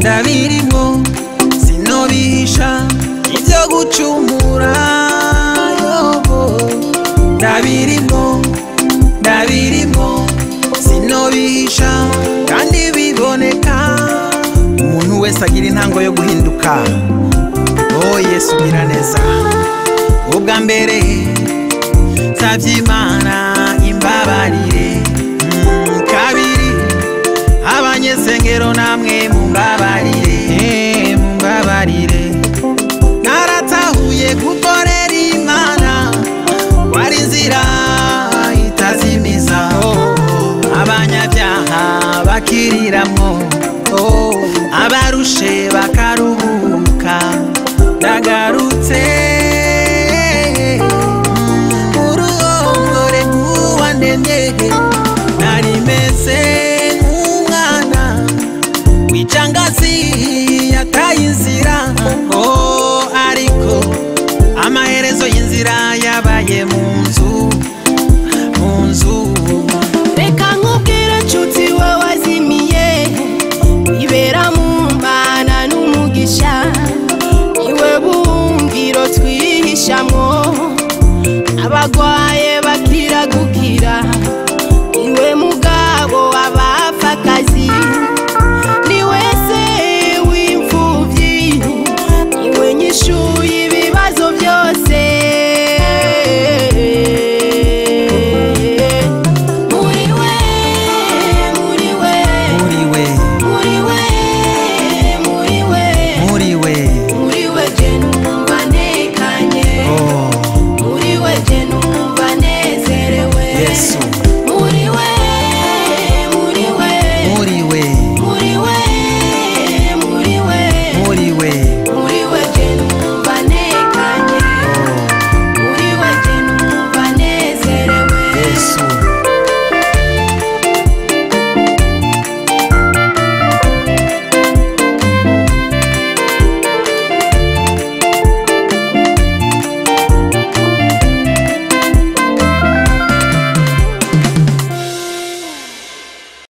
ndabirimo sinobihisha ibyo gucumura yobo ndabirimo sinobihisha kandi biboneka umuntu wese agira intango yo guhinduka Yesu gira neza ubwa mbere nsavye Imana imbabarire kabiri abanyesengero namwe mumbabarire naratahuye gukorera Imana wari inzira itazimiza abanyabyaha bakiriramwo abarushe bakaruhuka ndagarutse uruhongore rw'uwandemye narimeze nk'umwana w'icangasi yataye inzira